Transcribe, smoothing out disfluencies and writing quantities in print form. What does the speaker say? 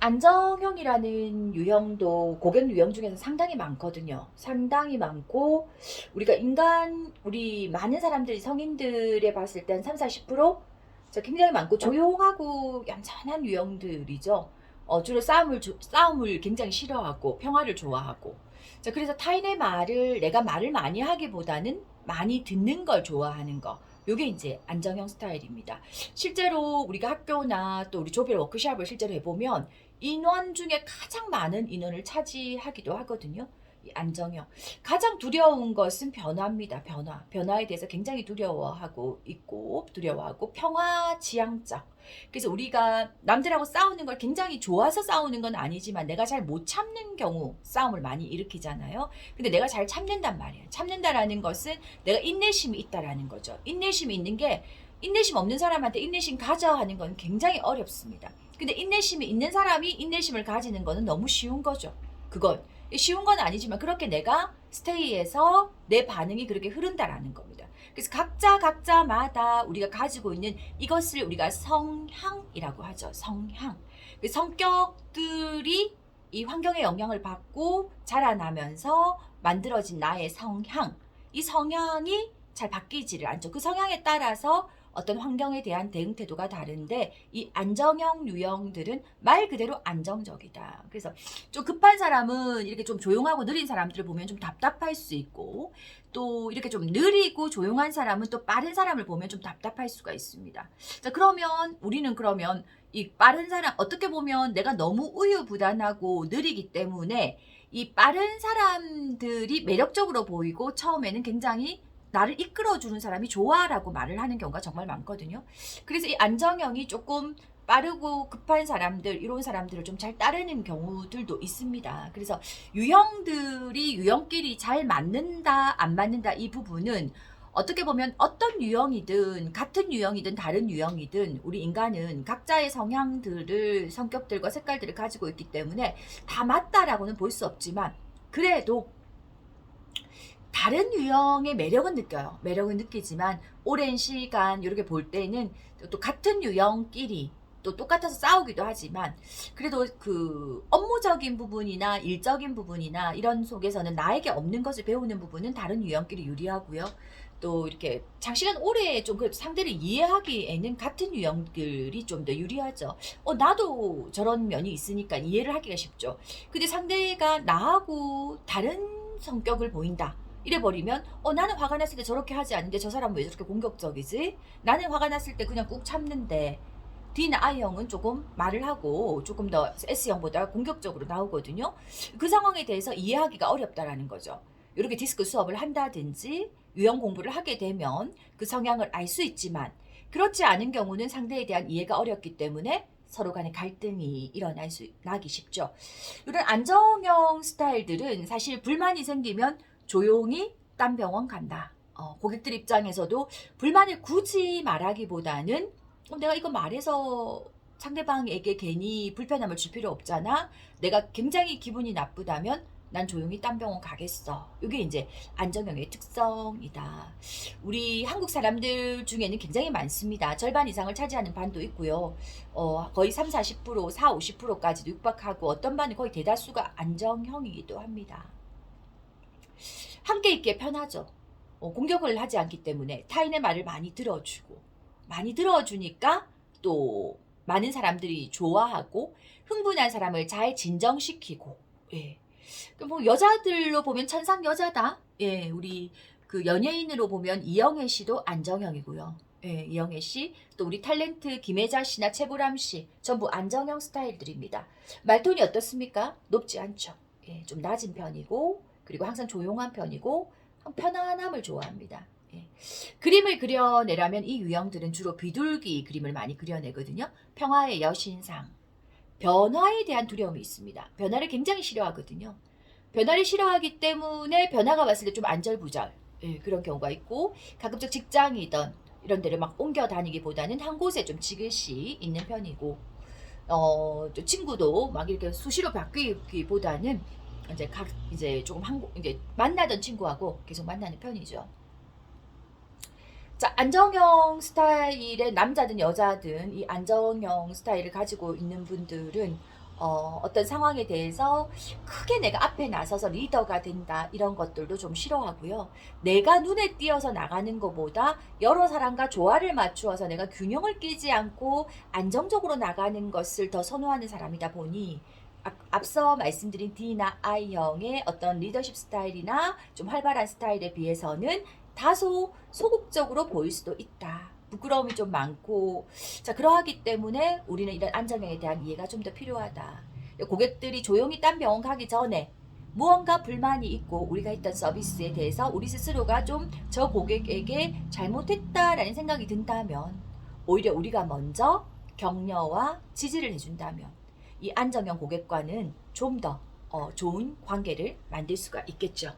안정형이라는 유형도 고객 유형 중에서 상당히 많거든요. 상당히 많고 우리 많은 사람들이 성인들에 봤을 때 한 3, 40% 굉장히 많고 조용하고 얌전한 유형들이죠. 주로 싸움을 굉장히 싫어하고 평화를 좋아하고. 자, 그래서 타인의 말을 내가 말을 많이 하기보다는 많이 듣는 걸 좋아하는 거. 요게 이제 안정형 스타일입니다. 실제로 우리가 학교나 또 우리 조별 워크숍을 실제로 해보면 인원 중에 가장 많은 인원을 차지하기도 하거든요. 이 안정형. 가장 두려운 것은 변화입니다. 변화. 변화에 대해서 굉장히 두려워하고 평화지향적. 그래서 우리가 남들하고 싸우는 걸 굉장히 좋아서 싸우는 건 아니지만 내가 잘 못 참는 경우 싸움을 많이 일으키잖아요. 근데 내가 잘 참는단 말이에요. 참는다라는 것은 내가 인내심이 있다라는 거죠. 인내심이 있는 게 인내심 없는 사람한테 인내심 가져 하는 건 굉장히 어렵습니다. 근데 인내심이 있는 사람이 인내심을 가지는 거는 너무 쉬운 거죠. 그건 쉬운 건 아니지만 그렇게 내가 스테이에서 내 반응이 그렇게 흐른다라는 겁니다. 그래서 각자마다 우리가 가지고 있는 이것을 우리가 성향이라고 하죠. 성향. 성격들이 이 환경의 영향을 받고 자라나면서 만들어진 나의 성향. 이 성향이 잘 바뀌지를 않죠. 그 성향에 따라서 어떤 환경에 대한 대응 태도가 다른데 이 안정형 유형들은 말 그대로 안정적이다. 그래서 좀 급한 사람은 이렇게 좀 조용하고 느린 사람들을 보면 좀 답답할 수 있고 또 이렇게 좀 느리고 조용한 사람은 또 빠른 사람을 보면 좀 답답할 수가 있습니다. 자, 우리는 그러면 이 빠른 사람 어떻게 보면 내가 너무 우유부단하고 느리기 때문에 이 빠른 사람들이 매력적으로 보이고 처음에는 굉장히 나를 이끌어주는 사람이 좋아라고 말을 하는 경우가 정말 많거든요. 그래서 이 안정형이 조금 빠르고 급한 사람들, 이런 사람들을 좀 잘 따르는 경우들도 있습니다. 그래서 유형끼리 잘 맞는다, 안 맞는다 이 부분은 어떻게 보면 어떤 유형이든 같은 유형이든 다른 유형이든 우리 인간은 각자의 성격들과 색깔들을 가지고 있기 때문에 다 맞다라고는 볼 수 없지만 그래도 다른 유형의 매력은 느껴요. 매력은 느끼지만 오랜 시간 이렇게 볼 때는 또 같은 유형끼리 또 똑같아서 싸우기도 하지만 그래도 그 업무적인 부분이나 일적인 부분이나 이런 속에서는 나에게 없는 것을 배우는 부분은 다른 유형끼리 유리하고요. 또 이렇게 장시간 오래 좀 상대를 이해하기에는 같은 유형들이 좀 더 유리하죠. 나도 저런 면이 있으니까 이해를 하기가 쉽죠. 근데 상대가 나하고 다른 성격을 보인다. 이래버리면 나는 화가 났을 때 저렇게 하지 않는데 저 사람은 왜 저렇게 공격적이지? 나는 화가 났을 때 그냥 꾹 참는데 D나 I형은 조금 말을 하고 조금 더 S형보다 공격적으로 나오거든요. 그 상황에 대해서 이해하기가 어렵다라는 거죠. 이렇게 디스크 수업을 한다든지 유형 공부를 하게 되면 그 성향을 알 수 있지만 그렇지 않은 경우는 상대에 대한 이해가 어렵기 때문에 서로 간의 갈등이 나기 쉽죠. 이런 안정형 스타일들은 사실 불만이 생기면 조용히 딴 병원 간다. 고객들 입장에서도 불만을 굳이 말하기보다는 내가 이거 말해서 상대방에게 괜히 불편함을 줄 필요 없잖아. 내가 굉장히 기분이 나쁘다면 난 조용히 딴 병원 가겠어. 이게 이제 안정형의 특성이다. 우리 한국 사람들 중에는 굉장히 많습니다. 절반 이상을 차지하는 반도 있고요. 거의 3, 40%, 4, 50%까지도 육박하고 어떤 반은 거의 대다수가 안정형이기도 합니다. 함께 있기에 편하죠. 공격을 하지 않기 때문에 타인의 말을 많이 들어주니까 또 많은 사람들이 좋아하고 흥분한 사람을 잘 진정시키고 예. 뭐 여자들로 보면 천상 여자다. 예, 우리 그 연예인으로 보면 이영애 씨도 안정형이고요. 예, 이영애 씨, 또 우리 탤런트 김혜자 씨나 최보람 씨 전부 안정형 스타일들입니다. 말톤이 어떻습니까? 높지 않죠. 예, 좀 낮은 편이고 그리고 항상 조용한 편이고 편안함을 좋아합니다. 예. 그림을 그려내라면 이 유형들은 주로 비둘기 그림을 많이 그려내거든요. 평화의 여신상. 변화에 대한 두려움이 있습니다. 변화를 굉장히 싫어하거든요. 변화를 싫어하기 때문에 변화가 왔을 때 좀 안절부절 그런 경우가 있고 가급적 직장이든 이런 데를 막 옮겨 다니기보다는 한 곳에 좀 지그시 있는 편이고 또 친구도 막 이렇게 수시로 바뀌기보다는 이제 조금 이제 만나던 친구하고 계속 만나는 편이죠. 자, 안정형 스타일의 남자든 여자든 이 안정형 스타일을 가지고 있는 분들은 어떤 상황에 대해서 크게 내가 앞에 나서서 리더가 된다 이런 것들도 좀 싫어하고요. 내가 눈에 띄어서 나가는 것보다 여러 사람과 조화를 맞추어서 내가 균형을 끼지 않고 안정적으로 나가는 것을 더 선호하는 사람이다 보니 앞서 말씀드린 D나 I형의 어떤 리더십 스타일이나 좀 활발한 스타일에 비해서는 다소 소극적으로 보일 수도 있다. 부끄러움이 좀 많고, 자, 그러하기 때문에 우리는 이런 안정형에 대한 이해가 좀 더 필요하다. 고객들이 조용히 딴 병원 가기 전에 무언가 불만이 있고 우리가 했던 서비스에 대해서 우리 스스로가 좀 저 고객에게 잘못했다라는 생각이 든다면 오히려 우리가 먼저 격려와 지지를 해준다면 이 안정형 고객과는 좀 더 좋은 관계를 만들 수가 있겠죠.